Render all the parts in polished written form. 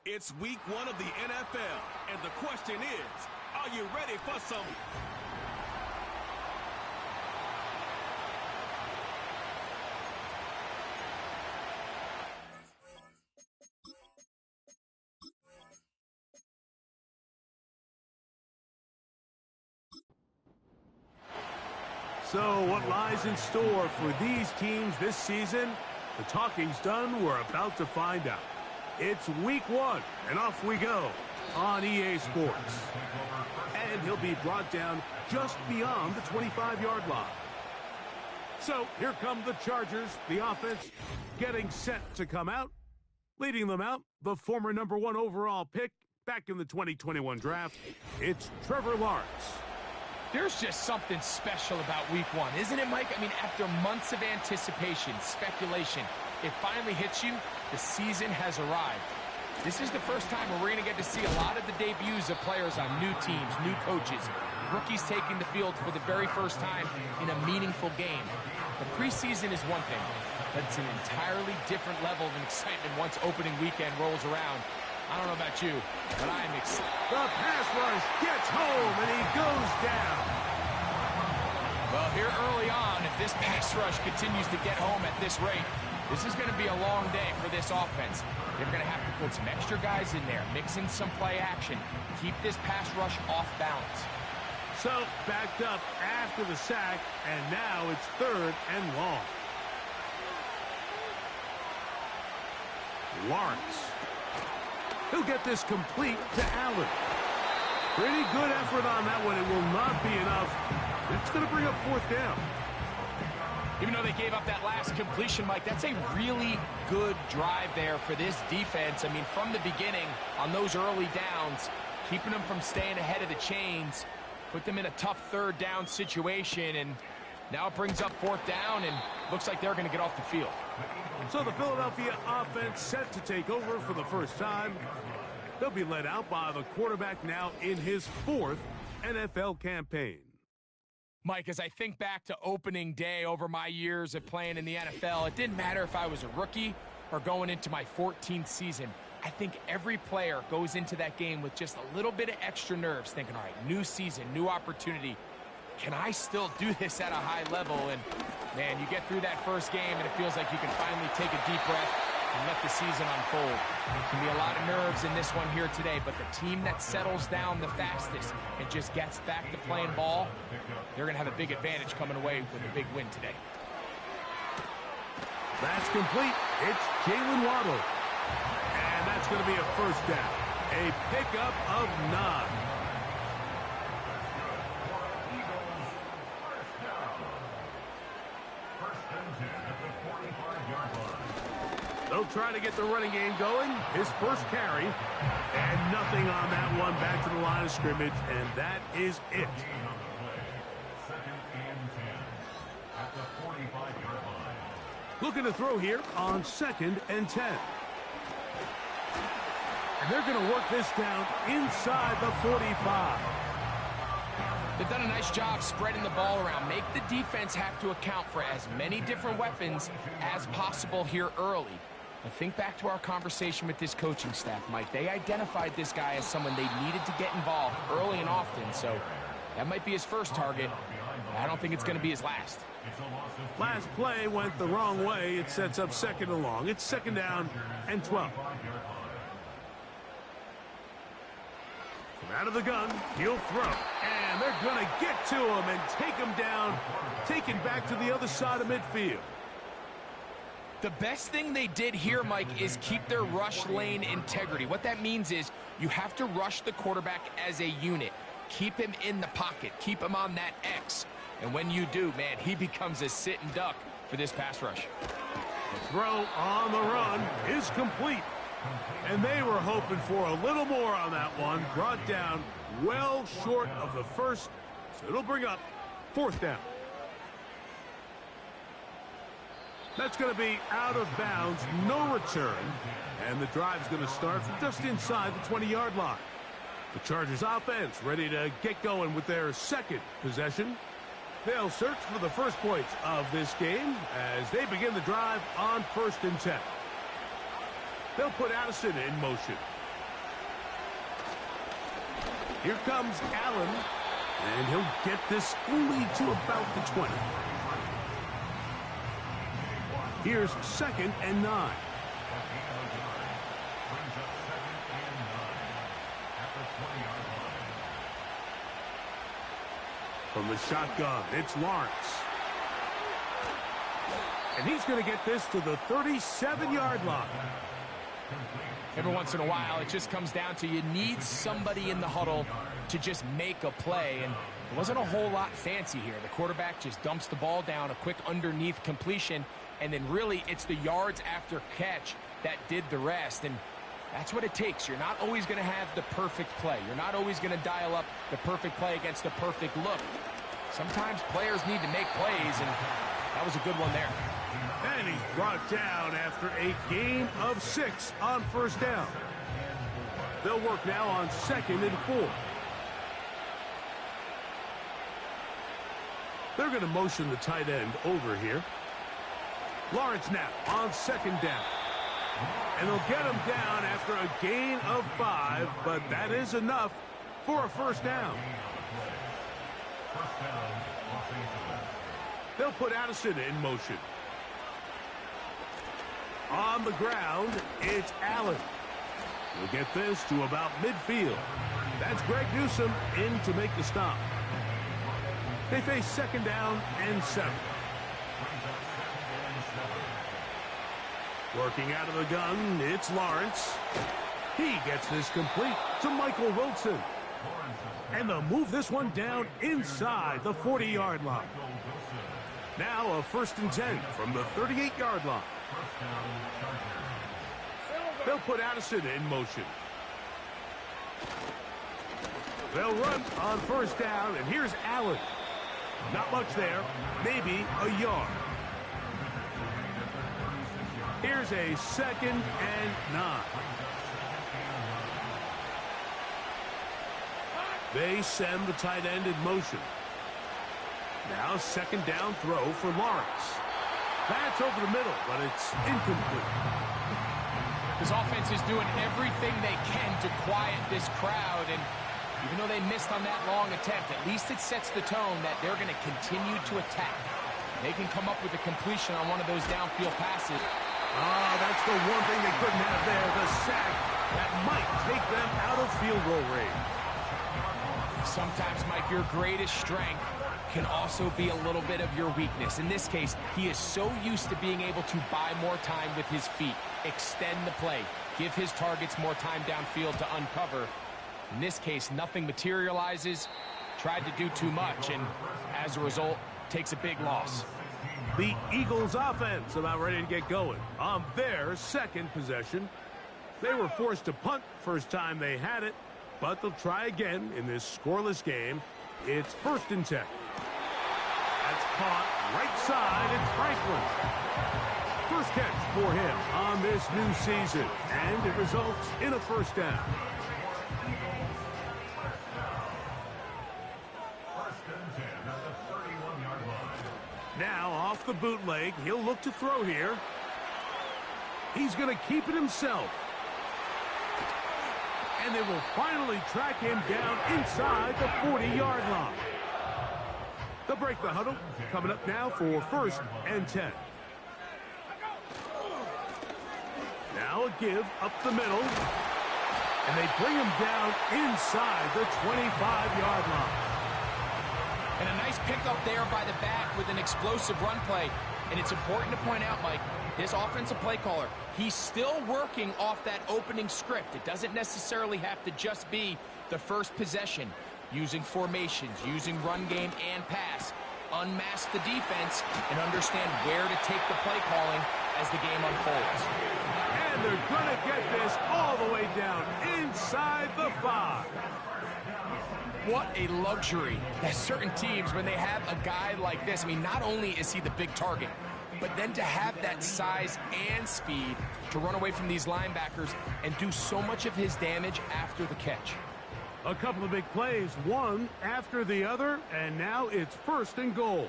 It's week 1 of the NFL, and the question is, are you ready for some... So what lies in store for these teams this season? The talking's done. We're about to find out. It's week 1, and off we go on EA Sports. And he'll be brought down just beyond the 25-yard line. So here come the Chargers, the offense getting set to come out. Leading them out, the former #1 overall pick back in the 2021 draft. It's Trevor Lawrence. There's just something special about week 1, isn't it, Mike? I mean, after months of anticipation, speculation, it finally hits you. The season has arrived. This is the first time where we're going to get to see a lot of the debuts of players on new teams, new coaches, rookies taking the field for the very first time in a meaningful game. The preseason is one thing, but it's an entirely different level of excitement once opening weekend rolls around. I don't know about you, but I am excited. The pass rush gets home, and he goes down. Well, here early on, if this pass rush continues to get home at this rate, this is going to be a long day for this offense. They're going to have to put some extra guys in there, mix in some play action, keep this pass rush off balance. So, backed up after the sack, and now it's 3rd and long. Lawrence. He'll get this complete to Allen. Pretty good effort on that one. It will not be enough. It's going to bring up 4th down. Even though they gave up that last completion, Mike, that's a really good drive there for this defense. I mean, from the beginning, on those early downs, keeping them from staying ahead of the chains, put them in a tough 3rd down situation, and now it brings up 4th down, and looks like they're going to get off the field. So the Philadelphia offense set to take over for the first time. They'll be led out by the quarterback now in his 4th NFL campaign. Mike, as I think back to opening day over my years of playing in the NFL, it didn't matter if I was a rookie or going into my 14th season. I think every player goes into that game with just a little bit of extra nerves, thinking, all right, new season, new opportunity. Can I still do this at a high level? And, man, you get through that first game, and it feels like you can finally take a deep breath and let the season unfold. There can be a lot of nerves in this one here today, but the team that settles down the fastest and just gets back to playing ball, they're going to have a big advantage coming away with a big win today. That's complete. It's Jalen Waddle. And that's going to be a 1st down. A pickup of 9. They'll try to get the running game going. His first carry. And nothing on that one. Back to the line of scrimmage. And that is it. Looking to throw here on 2nd and 10. And they're going to work this down inside the 45. They've done a nice job spreading the ball around. Make the defense have to account for as many different weapons as possible here early. But think back to our conversation with this coaching staff, Mike. They identified this guy as someone they needed to get involved early and often. So that might be his first target. I don't think it's going to be his last. Last play went the wrong way. It sets up 2nd and long. It's 2nd down and 12. From out of the gun, he'll throw. And they're going to get to him and take him down, taken back to the other side of midfield. The best thing they did here, Mike, is keep their rush lane integrity. What that means is you have to rush the quarterback as a unit. Keep him in the pocket. Keep him on that X. And when you do, man, he becomes a sit and duck for this pass rush. The throw on the run is complete. And they were hoping for a little more on that one. Brought down well short of the first. So it'll bring up 4th down. That's going to be out of bounds, no return. And the drive's going to start from just inside the 20-yard line. The Chargers offense ready to get going with their 2nd possession. They'll search for the first points of this game as they begin the drive on 1st and 10. They'll put Addison in motion. Here comes Allen, and he'll get this only to about the 20. Here's 2nd and 9. From the shotgun, it's Lawrence. And he's going to get this to the 37-yard line. Every once in a while, it just comes down to you need somebody in the huddle to just make a play. And it wasn't a whole lot fancy here. The quarterback just dumps the ball down, a quick underneath completion, and then really it's the yards after catch that did the rest. And that's what it takes. You're not always going to have the perfect play. You're not always going to dial up the perfect play against the perfect look. Sometimes players need to make plays, and that was a good one there. And he's brought down after a gain of 6 on 1st down. They'll work now on 2nd and 4. They're going to motion the tight end over here. Lawrence now on 2nd down. And they'll get him down after a gain of 5, but that is enough for a 1st down. They'll put Addison in motion. On the ground, it's Allen. He'll get this to about midfield. That's Greg Newsome in to make the stop. They face 2nd down and 7. Working out of the gun, it's Lawrence. He gets this complete to Michael Wilson. And they'll move this one down inside the 40-yard line. Now a 1st and 10 from the 38-yard line. They'll put Addison in motion. They'll run on 1st down, and here's Allen. Not much there, maybe a yard. Here's a 2nd and 9. They send the tight end in motion. Now 2nd down throw for Lawrence. That's over the middle, but it's incomplete. This offense is doing everything they can to quiet this crowd, and even though they missed on that long attempt, at least it sets the tone that they're going to continue to attack. They can come up with a completion on one of those downfield passes. That's the one thing they couldn't have there, the sack that might take them out of field goal range. Sometimes, Mike, your greatest strength can also be a little bit of your weakness. In this case, he is so used to being able to buy more time with his feet, extend the play, give his targets more time downfield to uncover. In this case, nothing materializes, tried to do too much, and as a result, takes a big loss. The Eagles offense about ready to get going on their 2nd possession. They were forced to punt first time they had it, but they'll try again in this scoreless game. It's 1st and 10. That's caught right side. It's Franklin. First catch for him on this new season, and it results in a 1st down. Now off the bootleg, he'll look to throw here. He's going to keep it himself. And they will finally track him down inside the 40-yard line. They'll break the huddle. Coming up now for 1st and 10. Now a give up the middle. And they bring him down inside the 25-yard line. And a nice pickup there by the back with an explosive run play. And it's important to point out, Mike, this offensive play caller, he's still working off that opening script. It doesn't necessarily have to just be the first possession. Using formations, using run game and pass. Unmask the defense and understand where to take the play calling as the game unfolds. And they're going to get this all the way down inside the 5. What a luxury that certain teams, when they have a guy like this, I mean, not only is he the big target, but then to have that size and speed to run away from these linebackers and do so much of his damage after the catch. A couple of big plays, one after the other, and now it's 1st and goal.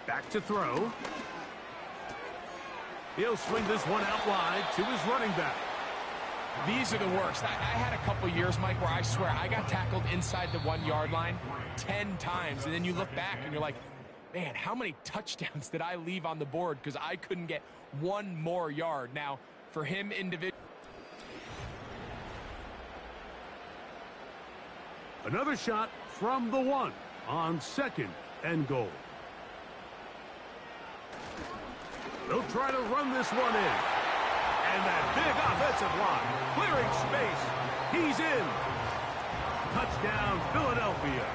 Back to throw. He'll swing this one out wide to his running back. These are the worst. I had a couple years, Mike, where I swear I got tackled inside the 1 yard line 10 times. And then you look back and you're like, man, how many touchdowns did I leave on the board because I couldn't get one more yard? Now, for him individually. Another shot from the 1 on 2nd and goal. They'll try to run this one in. And that big offensive line, clearing space. He's in. Touchdown, Philadelphia.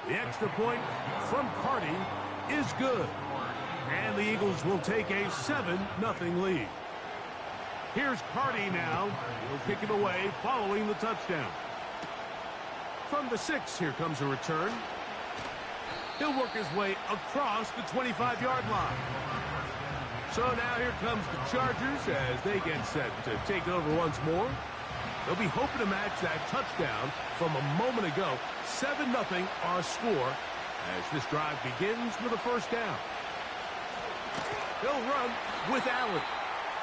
The extra point from Carty is good. And the Eagles will take a 7-0 lead. Here's Carty now. He'll kick it away following the touchdown. From the 6, here comes a return. He'll work his way across the 25-yard line. So now here comes the Chargers as they get set to take over once more. They'll be hoping to match that touchdown from a moment ago. 7-0 our score as this drive begins with a first down. He'll run with Allen.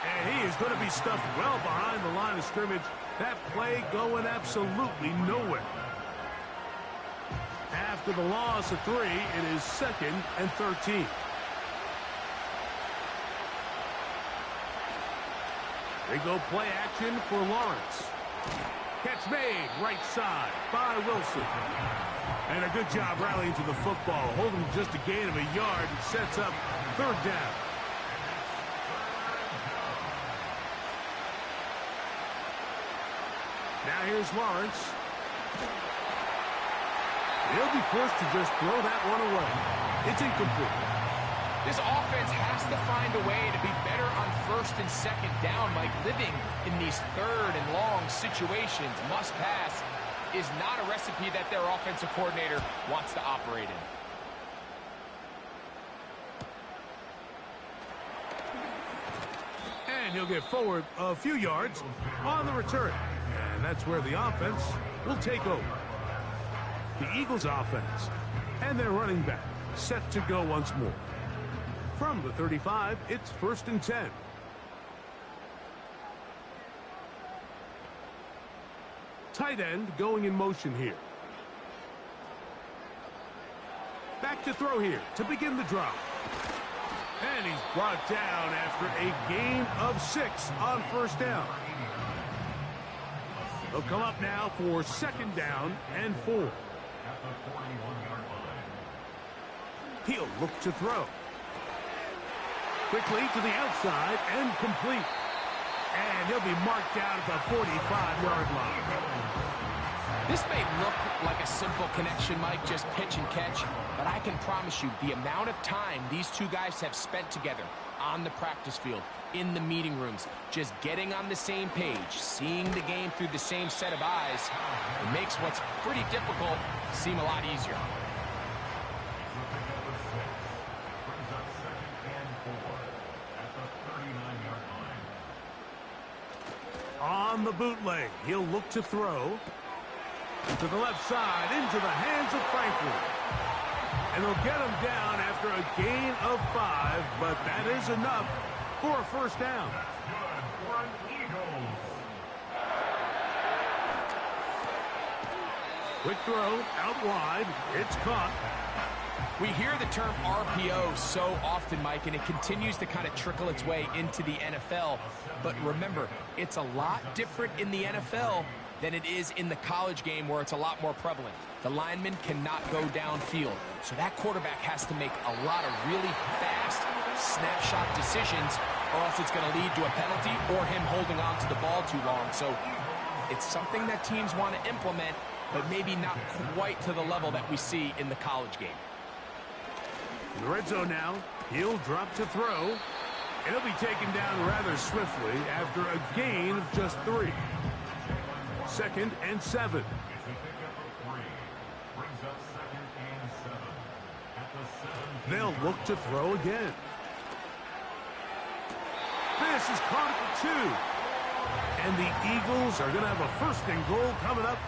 And he is going to be stuffed well behind the line of scrimmage. That play going absolutely nowhere. After the loss of 3, it is 2nd and 13. They go play action for Lawrence. Catch made right side by Wilson. And a good job rallying to the football. Holding just a gain of a yard and sets up 3rd down. Now here's Lawrence. He'll be forced to just throw that one away. It's incomplete. This offense has to find a way to be better on 1st and 2nd down. Like living in these 3rd and long situations, must pass, is not a recipe that their offensive coordinator wants to operate in. And he'll get forward a few yards on the return. And that's where the offense will take over. The Eagles offense and their running back set to go once more. From the 35, it's 1st and 10. Tight end going in motion here. Back to throw here to begin the drive. And he's brought down after a gain of 6 on 1st down. They'll come up now for 2nd down and 4. He'll look to throw. Quickly to the outside and complete. And he'll be marked down at the 45-yard line. This may look like a simple connection, Mike, just pitch and catch, but I can promise you the amount of time these two guys have spent together on the practice field, in the meeting rooms, just getting on the same page, seeing the game through the same set of eyes, it makes what's pretty difficult seem a lot easier. On the bootleg, he'll look to throw. To the left side, into the hands of Franklin. And they'll get him down after a gain of 5, but that is enough for a 1st down. Quick throw, out wide, it's caught. We hear the term RPO so often, Mike, and it continues to kind of trickle its way into the NFL. But remember, it's a lot different in the NFL than it is in the college game where it's a lot more prevalent. The lineman cannot go downfield. So that quarterback has to make a lot of really fast snapshot decisions or else it's going to lead to a penalty or him holding on to the ball too long. So it's something that teams want to implement, but maybe not quite to the level that we see in the college game. In the red zone now, he'll drop to throw. And he'll be taken down rather swiftly after a gain of just 3. 2nd and 7. They'll look to throw again. This is caught at the 2. And the Eagles are going to have a 1st and goal coming up.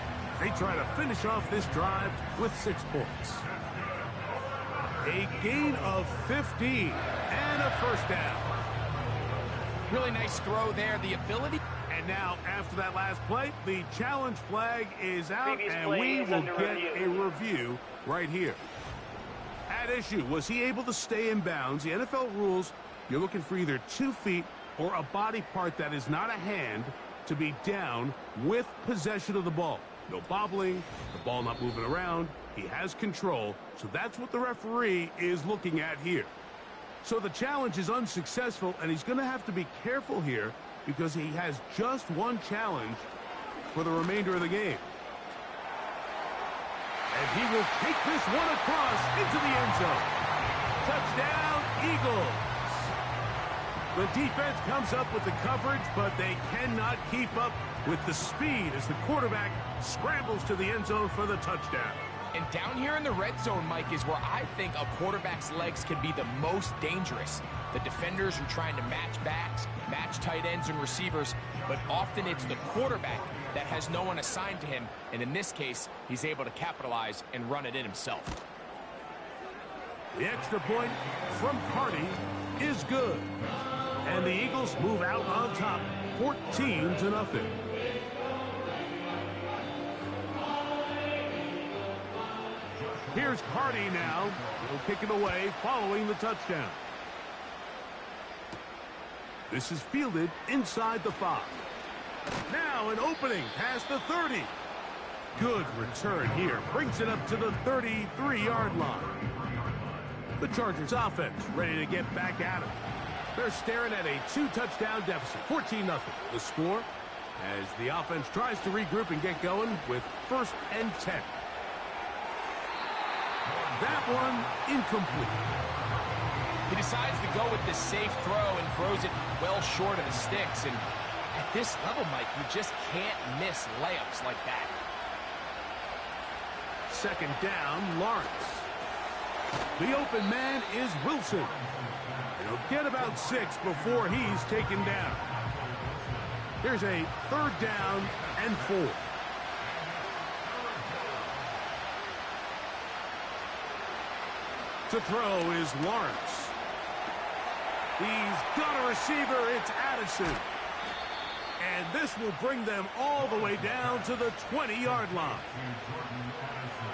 They try to finish off this drive with 6 points. A gain of 15. And And a first down. Really nice throw there. The ability. And now, after that last play, the challenge flag is out, and we will get a review right here. At issue, was he able to stay in bounds? The NFL rules, you're looking for either 2 feet or a body part that is not a hand to be down with possession of the ball. No bobbling, the ball not moving around. He has control, so that's what the referee is looking at here. So the challenge is unsuccessful, and he's going to have to be careful here because he has just one challenge for the remainder of the game. And he will take this one across into the end zone. Touchdown, Eagles. The defense comes up with the coverage, but they cannot keep up with the speed as the quarterback scrambles to the end zone for the touchdown. And down here in the red zone, Mike, is where I think a quarterback's legs can be the most dangerous. The defenders are trying to match backs, match tight ends and receivers, but often it's the quarterback that has no one assigned to him, and in this case, he's able to capitalize and run it in himself. The extra point from Carty is good. And the Eagles move out on top, 14-0. Here's Carty now. He'll kick it away following the touchdown. This is fielded inside the 5. Now an opening past the 30. Good return here. Brings it up to the 33-yard line. The Chargers offense ready to get back at him. They're staring at a 2-touchdown deficit, 14-0. The score as the offense tries to regroup and get going with 1st and 10. That one incomplete. He decides to go with the safe throw and throws it well short of the sticks. And at this level, Mike, you just can't miss layups like that. 2nd down, Lawrence. The open man is Wilson. He'll get about 6 before he's taken down. Here's a 3rd down and 4. To throw is Lawrence. He's got a receiver. It's Addison. And this will bring them all the way down to the 20-yard line.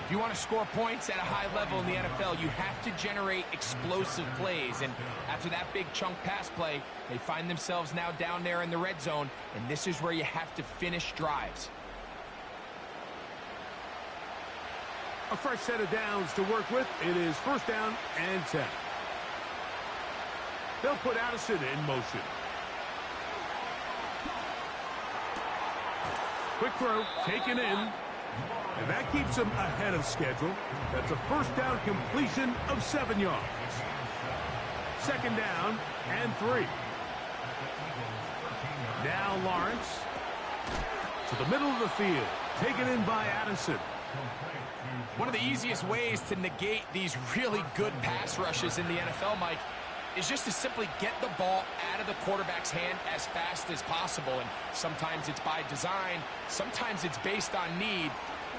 If you want to score points at a high level in the NFL, you have to generate explosive plays. And after that big chunk pass play, they find themselves now down there in the red zone. And this is where you have to finish drives. A fresh set of downs to work with. It is 1st down and 10. They'll put Addison in motion. Quick throw, taken in. And that keeps him ahead of schedule. That's a 1st down completion of 7 yards. 2nd down and 3. Now Lawrence to the middle of the field. Taken in by Addison. One of the easiest ways to negate these really good pass rushes in the NFL, Mike, is just to simply get the ball out of the quarterback's hand as fast as possible. And sometimes it's by design, sometimes it's based on need.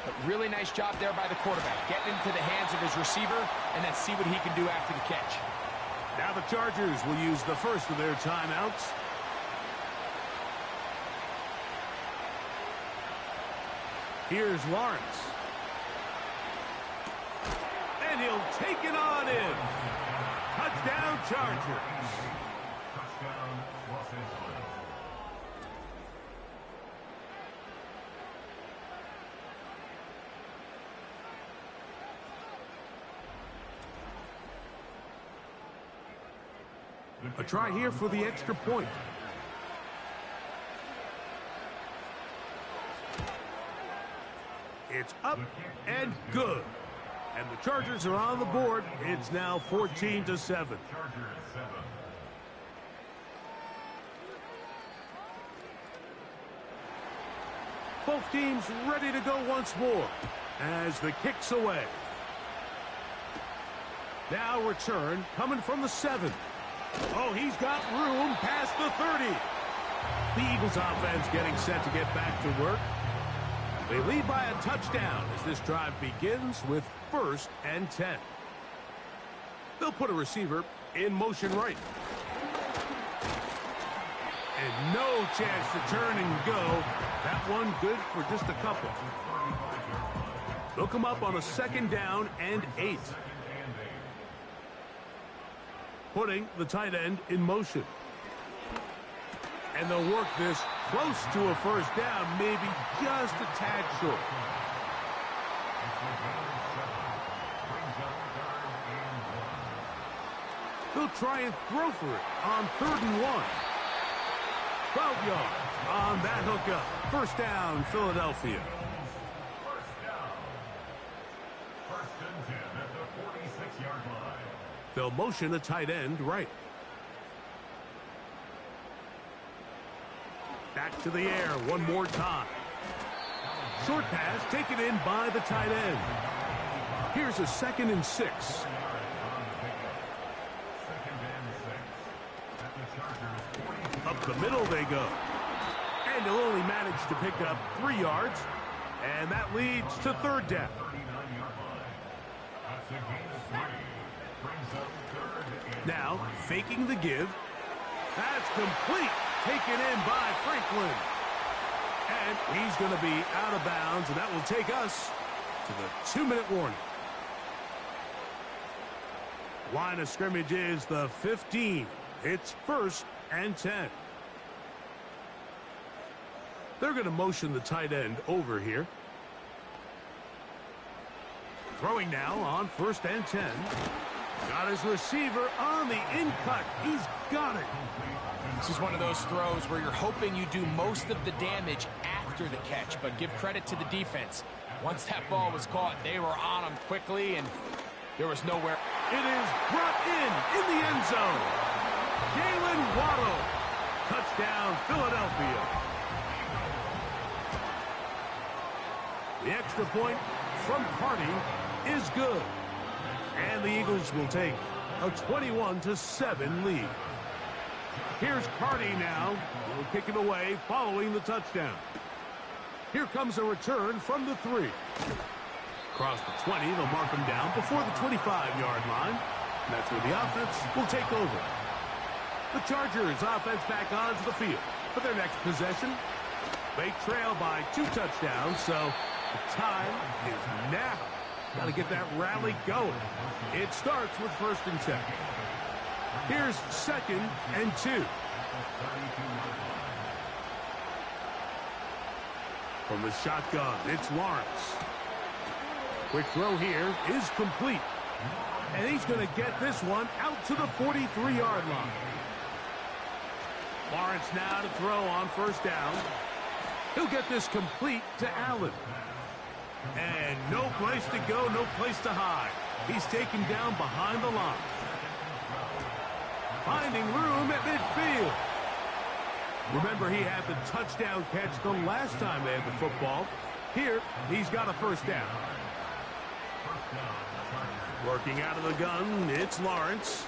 But really nice job there by the quarterback, getting into the hands of his receiver, and then see what he can do after the catch. Now the Chargers will use the first of their timeouts. Here's Lawrence. And he'll take it on in. Touchdown, Chargers. A try here for the extra point. It's up and good. And the Chargers are on the board. It's now 14-7. Both teams ready to go once more as the kick's away. Now return coming from the 7. Oh, he's got room past the 30. The Eagles offense getting set to get back to work. They lead by a touchdown as this drive begins with 1st and 10. They'll put a receiver in motion right. And no chance to turn and go. That one good for just a couple. They'll come up on a 2nd down and 8. Putting the tight end in motion. And they'll work this close to a 1st down, maybe just a tad short. They'll try and throw for it on 3rd and 1. 12 yards on that hookup. 1st down, Philadelphia. They'll motion a tight end right. Back to the air one more time. Short pass taken in by the tight end. Here's a 2nd and 6. Up the middle they go. And they'll only manage to pick up 3 yards. And that leads to 3rd down. Now, faking the give. That's complete. Taken in by Franklin. And he's going to be out of bounds, and that will take us to the 2-minute warning. Line of scrimmage is the 15. It's 1st and 10. They're going to motion the tight end over here. Throwing now on 1st and 10. Got his receiver on the in-cut. He's got it. This is one of those throws where you're hoping you do most of the damage after the catch, but give credit to the defense. Once that ball was caught, they were on him quickly, and there was nowhere. It is brought in the end zone. Jalen Waddle. Touchdown, Philadelphia. The extra point from Carty is good. And the Eagles will take a 21-7 lead. Here's Carty now. He'll kick it away following the touchdown. Here comes a return from the 3. Across the 20, they'll mark him down before the 25-yard line. And that's where the offense will take over. The Chargers offense back onto the field for their next possession. They trail by 2 touchdowns, so the time is now. Got to get that rally going. It starts with 1st and 10. Here's 2nd and 2. From the shotgun, it's Lawrence. Quick throw here is complete. And he's going to get this one out to the 43-yard line. Lawrence now to throw on 1st down. He'll get this complete to Allen. And no place to go, no place to hide. He's taken down behind the line. Finding room at midfield. Remember, he had the touchdown catch the last time they had the football. Here, he's got a 1st down. Working out of the gun, it's Lawrence.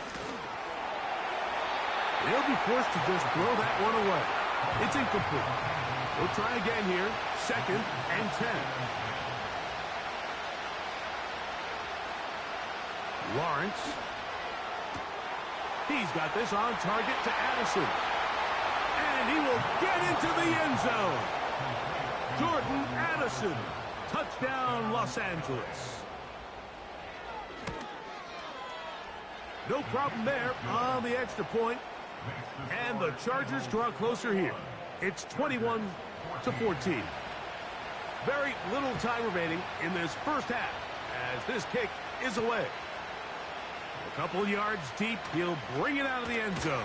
He'll be forced to just throw that one away. It's incomplete. We'll try again here. 2nd and 10. Lawrence. He's got this on target to Addison. And he will get into the end zone. Jordan Addison. Touchdown, Los Angeles. No problem there on the extra point. And the Chargers draw closer here. It's 21-14. Very little time remaining in this 1st half as this kick is away. A couple yards deep, he'll bring it out of the end zone.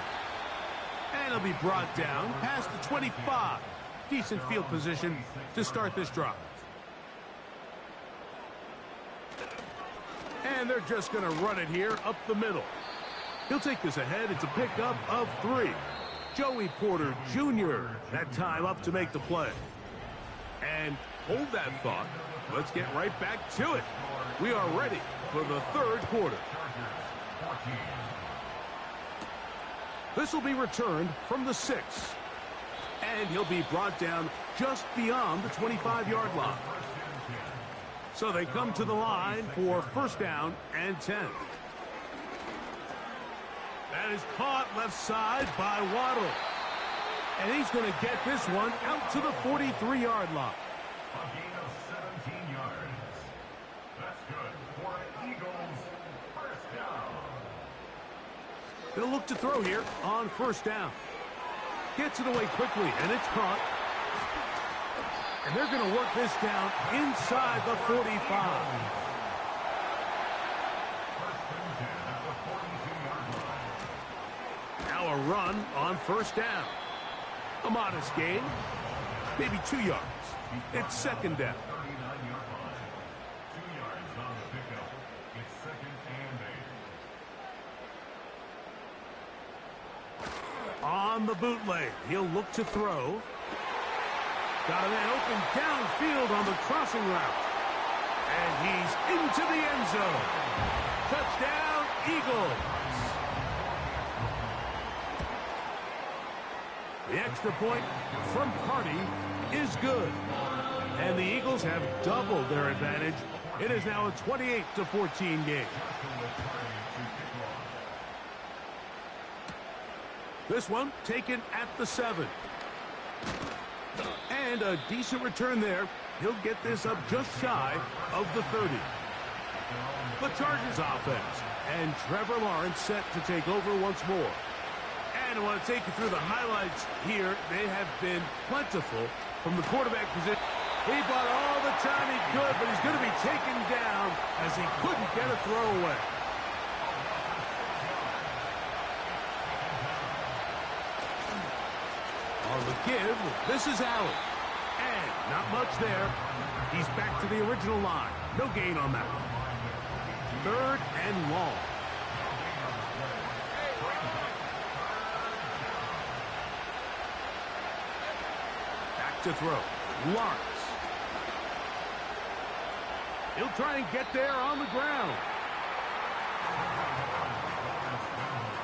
And he'll be brought down past the 25. Decent field position to start this drive. And they're just going to run it here up the middle. He'll take this ahead. It's a pickup of 3. Joey Porter Jr. that time up to make the play. And hold that thought. Let's get right back to it. We are ready for the 3rd quarter. This will be returned from the 6. And he'll be brought down just beyond the 25-yard line. So they come to the line for 1st down and 10. And is caught left side by Waddle. And he's going to get this one out to the 43-yard line. A gain of 17 yards. That's good for Eagles first down. They'll look to throw here on first down. Gets it away quickly, and it's caught. And they're going to work this down inside the 45. Now a run on first down. A modest gain, maybe 2 yards. It's second down. 39-yard line. 2 yards on the pickup. It's second and 8. On the bootleg, he'll look to throw. Got a man open downfield on the crossing route. And he's into the end zone. Touchdown, Eagles. The extra point from Carty is good. And the Eagles have doubled their advantage. It is now a 28-14 game. This one taken at the 7. And a decent return there. He'll get this up just shy of the 30. The Chargers offense. And Trevor Lawrence set to take over once more. And I want to take you through the highlights here. They have been plentiful from the quarterback position. He bought all the time he could, but he's going to be taken down as he couldn't get a throw away. On the give, this is Allen. And not much there. He's back to the original line. No gain on that one. Third and long. Back to throw. Lawrence. He'll try and get there on the ground.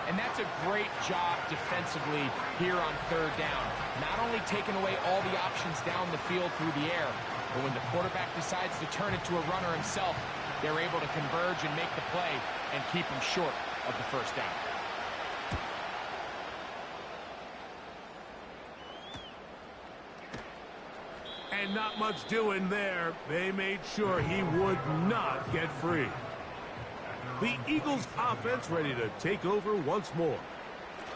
And that's a great job defensively here on third down. Not only taking away all the options down the field through the air, but when the quarterback decides to turn it to a runner himself, they're able to converge and make the play and keep him short of the first down. And not much doing there. They made sure he would not get free. The Eagles offense ready to take over once more.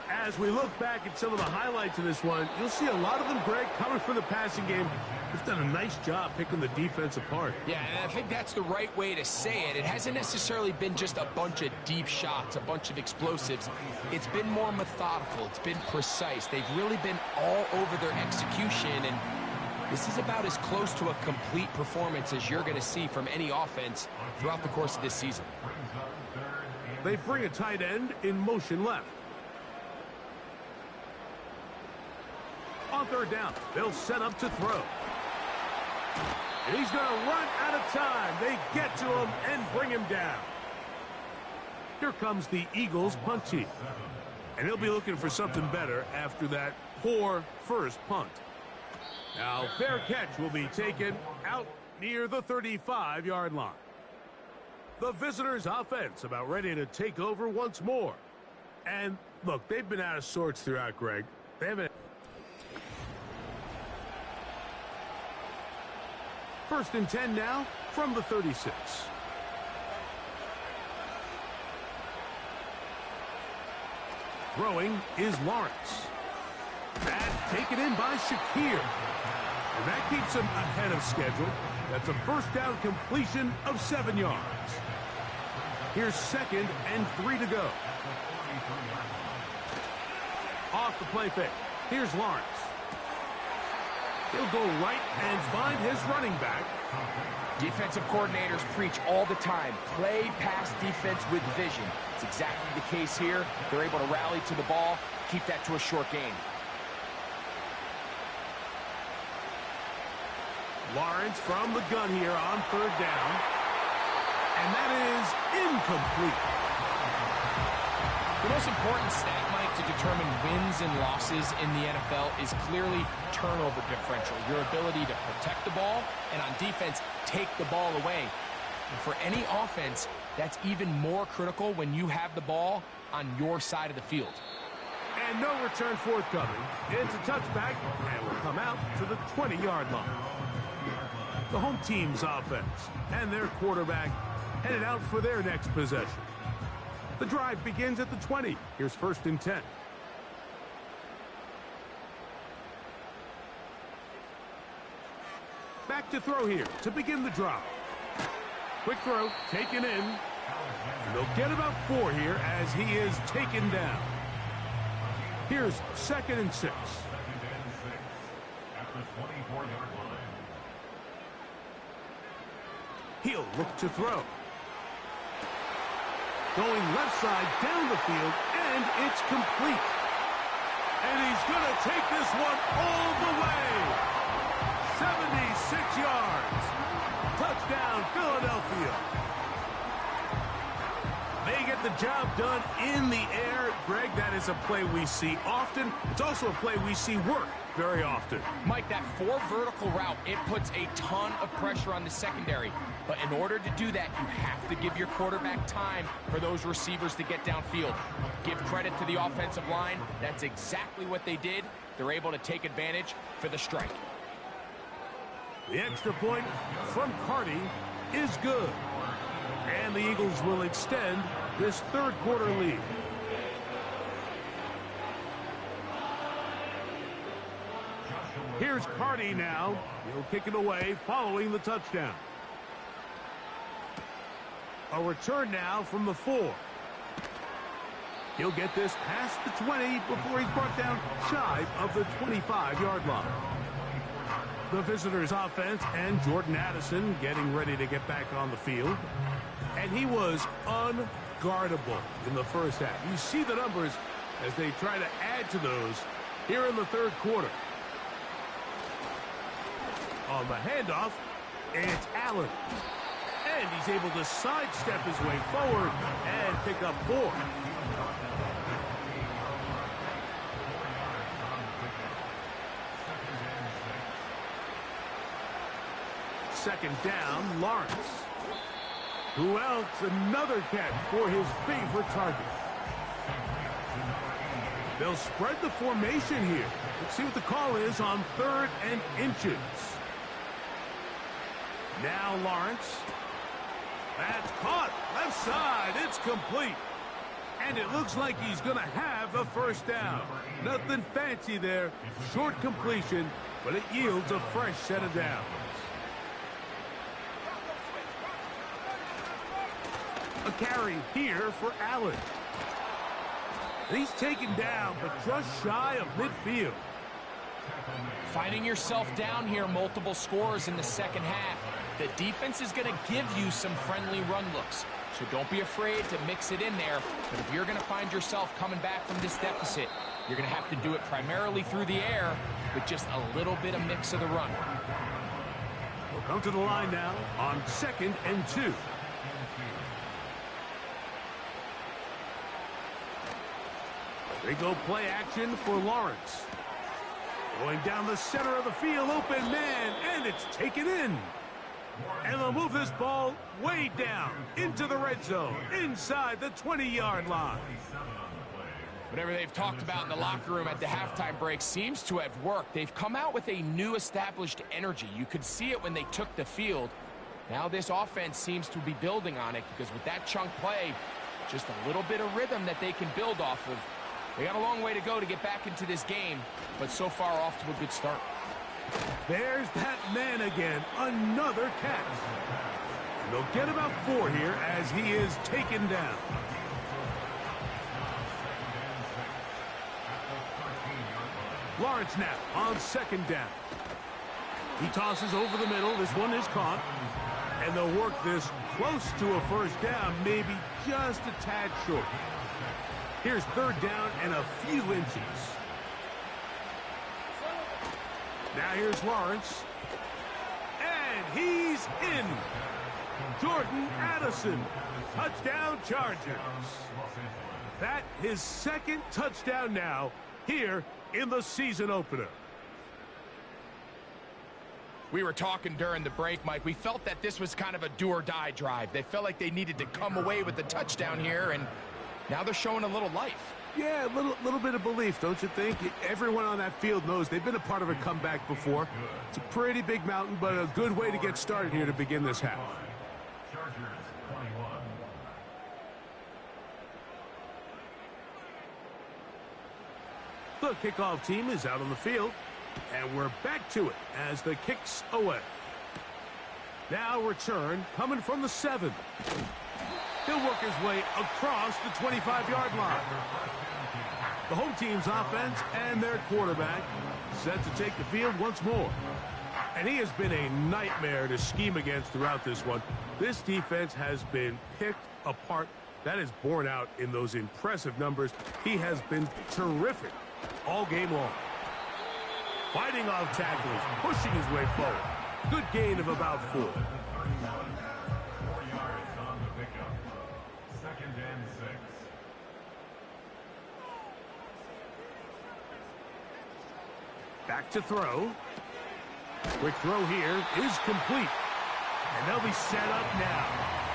As we look back at some of the highlights of this one, you'll see a lot of them, Greg, coming from the passing game. They've done a nice job picking the defense apart. Yeah, and I think that's the right way to say it. It hasn't necessarily been just a bunch of deep shots, a bunch of explosives. It's been more methodical. It's been precise. They've really been all over their execution, and this is about as close to a complete performance as you're going to see from any offense throughout the course of this season. They bring a tight end in motion left. On third down, they'll set up to throw. And he's going to run out of time. They get to him and bring him down. Here comes the Eagles punt team. And he'll be looking for something better after that poor first punt. Now, fair catch will be taken out near the 35-yard line. The visitors' offense about ready to take over once more. And, look, they've been out of sorts throughout, Greg. They haven't. First and 10 now from the 36. Throwing is Lawrence. That's taken in by Shakir. And that keeps him ahead of schedule. That's a first down completion of 7 yards. Here's second and 3 to go. Off the play fake. Here's Lawrence. He'll go right and find his running back. Defensive coordinators preach all the time, play pass defense with vision. It's exactly the case here. They're able to rally to the ball, keep that to a short gain. Lawrence from the gun here on third down. And that is incomplete. The most important stat, Mike, to determine wins and losses in the NFL is clearly turnover differential, your ability to protect the ball and on defense take the ball away. And for any offense, that's even more critical when you have the ball on your side of the field. And no return forthcoming. It's a touchback and will come out to the 20-yard line. The home team's offense and their quarterback headed out for their next possession. The drive begins at the 20. Here's 1st and 10. Back to throw here to begin the drive. Quick throw, taken in. And they'll get about 4 here as he is taken down. Here's 2nd and 6. At the 24-yard line. He'll look to throw. Going left side down the field, and it's complete. And he's going to take this one all the way. 76 yards. Touchdown, Philadelphia. They get the job done in the air. Greg, that is a play we see often. It's also a play we see work very often. Mike, that 4 vertical route, it puts a ton of pressure on the secondary. But in order to do that, you have to give your quarterback time for those receivers to get downfield. Give credit to the offensive line. That's exactly what they did. They're able to take advantage for the strike. The extra point from Carty is good. And the Eagles will extend this 3rd quarter lead. Here's Carty now. He'll kick it away following the touchdown. A return now from the 4. He'll get this past the 20 before he's brought down shy of the 25-yard line. The visitors' offense and Jordan Addison getting ready to get back on the field. And he was unguardable in the first half. You see the numbers as they try to add to those here in the 3rd quarter. On the handoff, it's Allen. And he's able to sidestep his way forward and pick up 4. Second down, Lawrence. Who else? Another catch for his favorite target. They'll spread the formation here. Let's see what the call is on 3rd and inches. Now Lawrence. That's caught. Left side. It's complete. And it looks like he's going to have a 1st down. Nothing fancy there. Short completion, but it yields a fresh set of downs. A carry here for Allen. He's taken down, but just shy of midfield. Finding yourself down here, multiple scores in the 2nd half. The defense is going to give you some friendly run looks. So don't be afraid to mix it in there. But if you're going to find yourself coming back from this deficit, you're going to have to do it primarily through the air with just a little bit of mix of the run. We'll come to the line now on 2nd and 2. They go play action for Lawrence. Going down the center of the field, open man, and it's taken in. And they'll move this ball way down into the red zone, inside the 20-yard line. Whatever they've talked about in the locker room at the halftime break seems to have worked. They've come out with a new established energy. You could see it when they took the field. Now this offense seems to be building on it because with that chunk play, just a little bit of rhythm that they can build off of. They got a long way to go to get back into this game, but so far off to a good start. There's that man again, another catch. And they'll get about 4 here as he is taken down. Lawrence now on 2nd down. He tosses over the middle. This one is caught. And they'll work this close to a 1st down, maybe just a tad short. Here's 3rd down and a few inches. Now here's Lawrence. And he's in. Jordan Addison. Touchdown Chargers. That his 2nd touchdown now here in the season opener. We were talking during the break, Mike. We felt that this was kind of a do-or-die drive. They felt like they needed to come away with the touchdown here, and now they're showing a little life. Yeah, a little bit of belief, don't you think? Everyone on that field knows they've been a part of a comeback before. It's a pretty big mountain, but a good way to get started here to begin this half. Chargers 21. The kickoff team is out on the field, and we're back to it as the kick's away. Now return coming from the 7. He'll work his way across the 25-yard line. The home team's offense and their quarterback set to take the field once more. And he has been a nightmare to scheme against throughout this one. This defense has been picked apart. That is borne out in those impressive numbers. He has been terrific all game long. Fighting off tacklers, pushing his way forward. Good gain of about 4. 4 yards on the pickup. 2nd and 6. Back to throw. Quick throw here is complete. And they'll be set up now.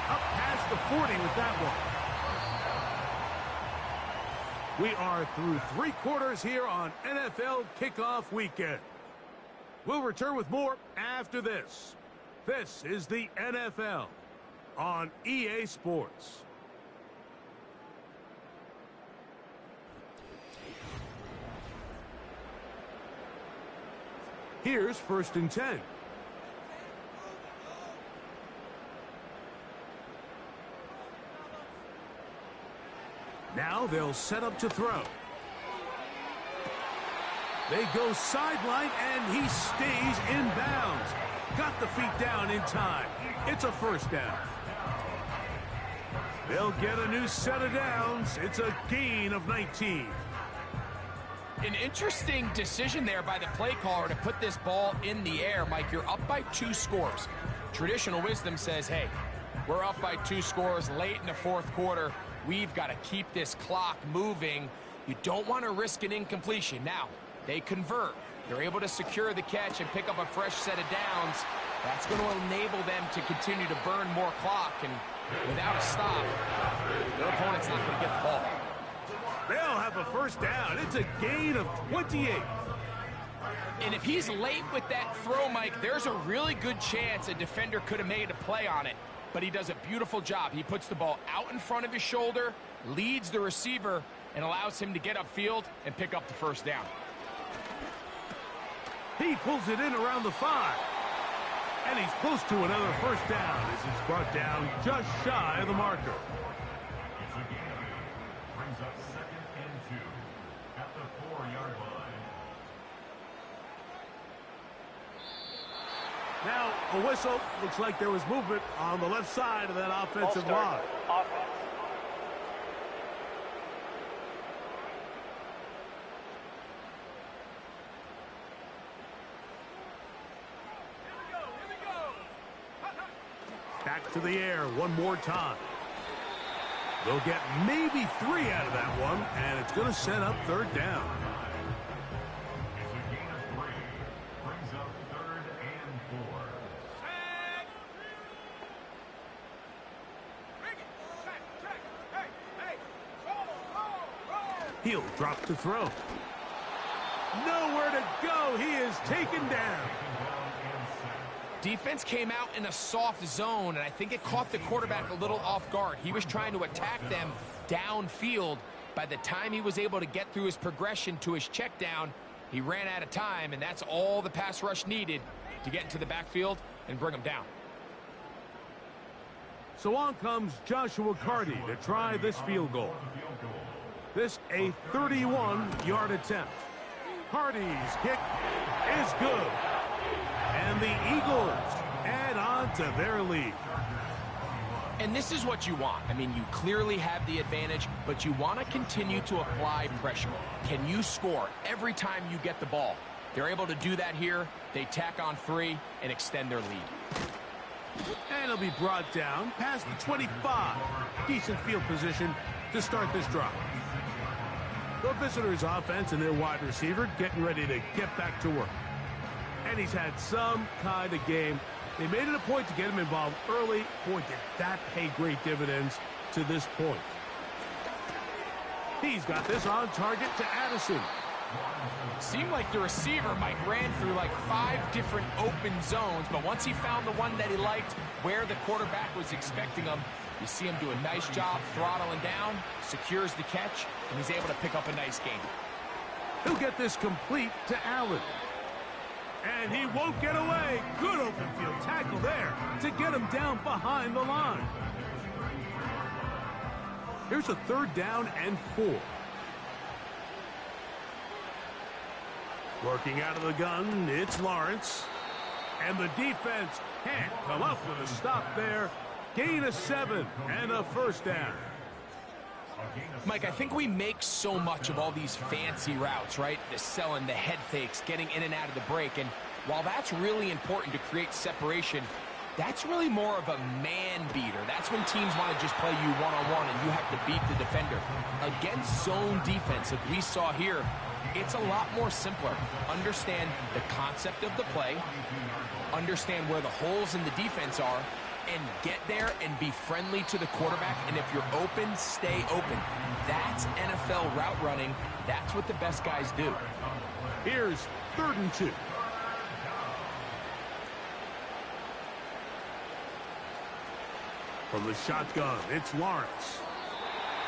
Up past the 40 with that one. We are through 3 quarters here on NFL Kickoff Weekend. We'll return with more after this. This is the NFL on EA Sports. Here's 1st and 10. Now they'll set up to throw. They go sideline, and he stays in bounds. Got the feet down in time. It's a 1st down. They'll get a new set of downs. It's a gain of 19. An interesting decision there by the play caller to put this ball in the air. Mike, you're up by 2 scores. Traditional wisdom says, hey, we're up by 2 scores late in the 4th quarter. We've got to keep this clock moving. You don't want to risk an incompletion. Now, they convert. They're able to secure the catch and pick up a fresh set of downs. That's going to enable them to continue to burn more clock. And without a stop, their opponent's not going to get the ball. They'll have a 1st down. It's a gain of 28. And if he's late with that throw, Mike, there's a really good chance a defender could have made a play on it. But he does a beautiful job. He puts the ball out in front of his shoulder, leads the receiver, and allows him to get upfield and pick up the 1st down. He pulls it in around the 5. And he's close to another 1st down as he's brought down just shy of the marker. It's a gain. Brings up 2nd and 2 at the 4-yard line. Now, a whistle. Looks like there was movement on the left side of that offensive line. Back to the air one more time. They'll get maybe 3 out of that one, and it's going to set up 3rd down. It's a gain of 3. Brings up 3rd and 4. He'll drop to throw. Nowhere to go. He is taken down. Defense came out in a soft zone, and I think it caught the quarterback a little off guard. He was trying to attack them downfield. By the time he was able to get through his progression to his check down, he ran out of time, and that's all the pass rush needed to get into the backfield and bring him down. So on comes Joshua Carty to try this field goal. This a 31-yard attempt. Carty's kick is good. And the Eagles add on to their lead. And this is what you want. I mean, you clearly have the advantage, but you want to continue to apply pressure. Can you score every time you get the ball? They're able to do that here. They tack on 3 and extend their lead. And he'll be brought down past the 25. Decent field position to start this drive. The visitors' offense and their wide receiver getting ready to get back to work. And he's had some kind of game. They made it a point to get him involved early. Boy, did that pay great dividends to this point. He's got this on target to Addison. Seemed like the receiver, Mike, ran through like 5 different open zones, but once he found the one that he liked, where the quarterback was expecting him, you see him do a nice job throttling down, secures the catch, and he's able to pick up a nice gain. He'll get this complete to Allen. And he won't get away. Good open field tackle there to get him down behind the line. Here's a 3rd down and 4. Working out of the gun, it's Lawrence. And the defense can't come up with a stop there. Gain of 7 and a 1st down. Mike, I think we make so much of all these fancy routes, right? The selling, the head fakes, getting in and out of the break. And while that's really important to create separation, that's really more of a man beater. That's when teams want to just play you one-on-one and you have to beat the defender. Against zone defense, like we saw here, it's a lot more simpler. Understand the concept of the play, understand where the holes in the defense are, and get there and be friendly to the quarterback. And if you're open, stay open. That's NFL route running. That's what the best guys do. Here's 3rd and 2. From the shotgun, it's Lawrence.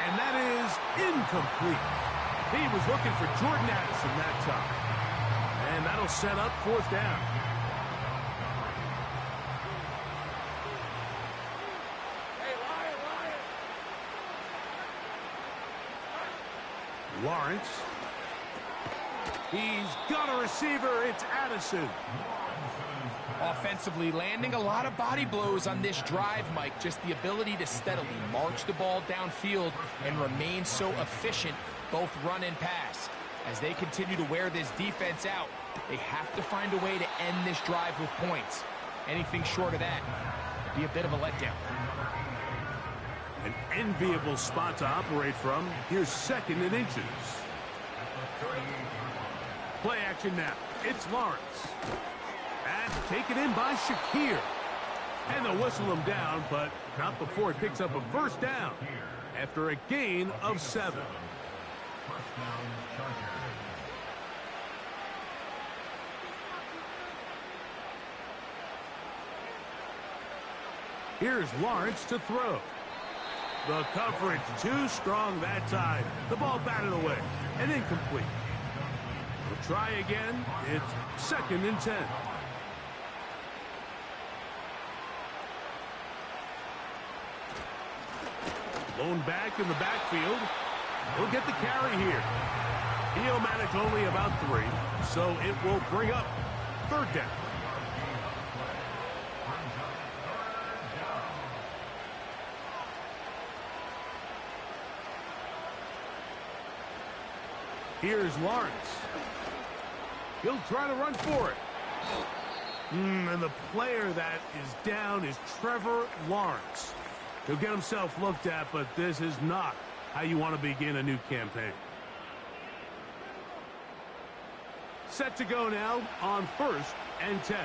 And that is incomplete. He was looking for Jordan Addison that time. And that'll set up 4th down. Lawrence. He's got a receiver. It's Addison. Offensively, landing a lot of body blows on this drive, Mike. Just the ability to steadily march the ball downfield and remain so efficient, both run and pass. As they continue to wear this defense out, they have to find a way to end this drive with points. Anything short of that would be a bit of a letdown. An enviable spot to operate from. Here's 2nd and inches. Play action now. It's Lawrence. And taken in by Shakir. And they'll whistle him down, but not before he picks up a 1st down after a gain of 7. Here's Lawrence to throw. The coverage too strong that time. The ball batted away and incomplete. We'll try again. It's 2nd and 10. Blown back in the backfield. He'll get the carry here. He'll manage only about 3, so it will bring up 3rd down. Here's Lawrence. He'll try to run for it. And the player that is down is Trevor Lawrence. He'll get himself looked at, but this is not how you want to begin a new campaign. Set to go now on 1st and 10.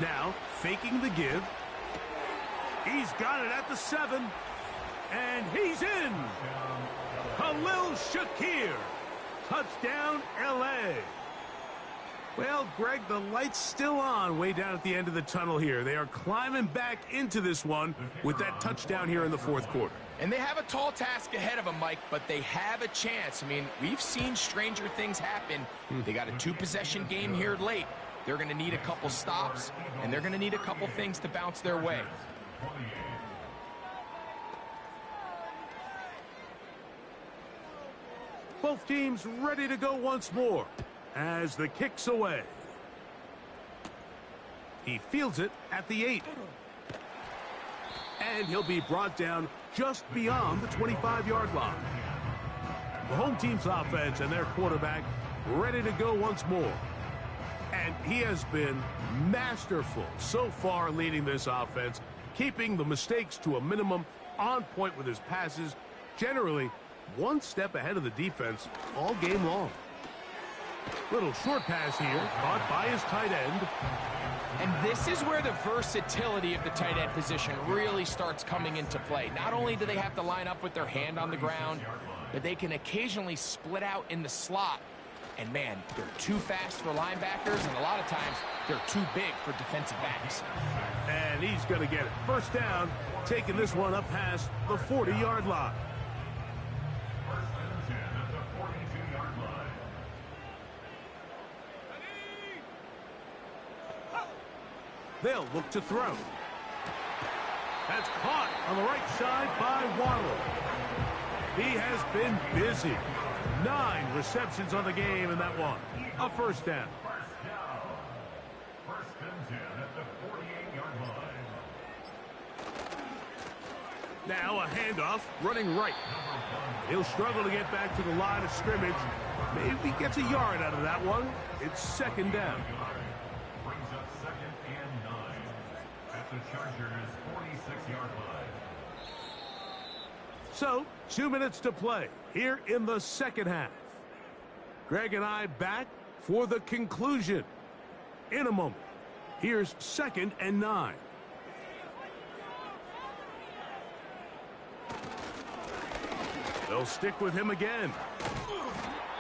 Now, faking the give. He's got it at the 7. And he's in. Khalil Shakir. Touchdown, L.A. Well, Greg, the light's still on way down at the end of the tunnel here. They are climbing back into this one with that touchdown here in the 4th quarter. And they have a tall task ahead of them, Mike, but they have a chance. I mean, we've seen stranger things happen. They got a 2-possession game here late. They're going to need a couple stops, and they're going to need a couple things to bounce their way. Both teams ready to go once more as the kick's away. He fields it at the 8. And he'll be brought down just beyond the 25-yard line. The home team's offense and their quarterback ready to go once more. And he has been masterful so far leading this offense, keeping the mistakes to a minimum, on point with his passes, generally one step ahead of the defense all game long. Little short pass here, caught by his tight end. And this is where the versatility of the tight end position really starts coming into play. Not only do they have to line up with their hand on the ground, but they can occasionally split out in the slot. And man, they're too fast for linebackers, and a lot of times they're too big for defensive backs. And he's going to get it. First down, taking this one up past the 40-yard line. First and 10 at the 42-yard line. They'll look to throw. That's caught on the right side by Waddle. He has been busy. 9 receptions on the game in that one. A first down. First down. First and 10 at the 48-yard line. Now a handoff, running right. He'll struggle to get back to the line of scrimmage. Maybe gets a yard out of that one. It's second down. Brings up second and 9 at the Chargers' 46-yard line. So, 2 minutes to play here in the second half. Greg and I back for the conclusion in a moment. Here's second and 9. They'll stick with him again.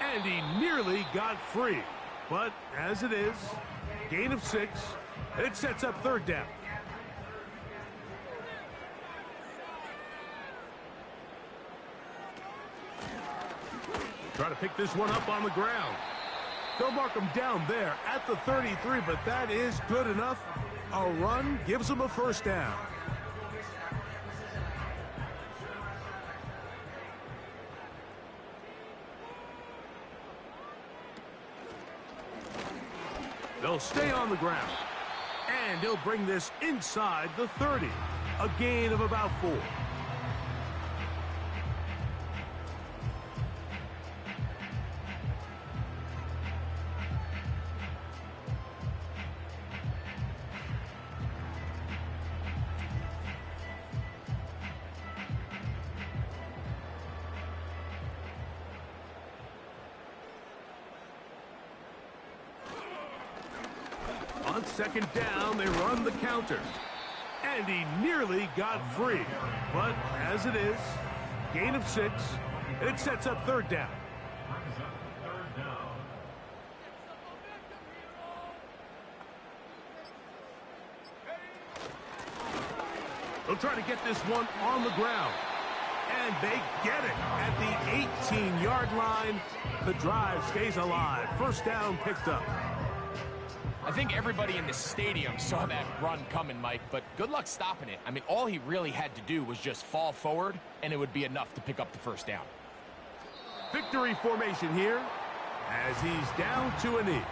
And he nearly got free. But as it is, gain of 6, and it sets up third down. Try to pick this one up on the ground. They'll mark him down there at the 33, but that is good enough. A run gives him a first down. They'll stay on the ground. And he'll bring this inside the 30. A gain of about 4. On second down, they run the counter. And he nearly got free. But as it is, gain of 6, and it sets up third down. Brings up third down. They'll try to get this one on the ground. And they get it at the 18-yard line. The drive stays alive. First down picked up. I think everybody in the stadium saw that run coming, Mike, but good luck stopping it. I mean, all he really had to do was just fall forward, and it would be enough to pick up the first down. Victory formation here as he's down to a knee.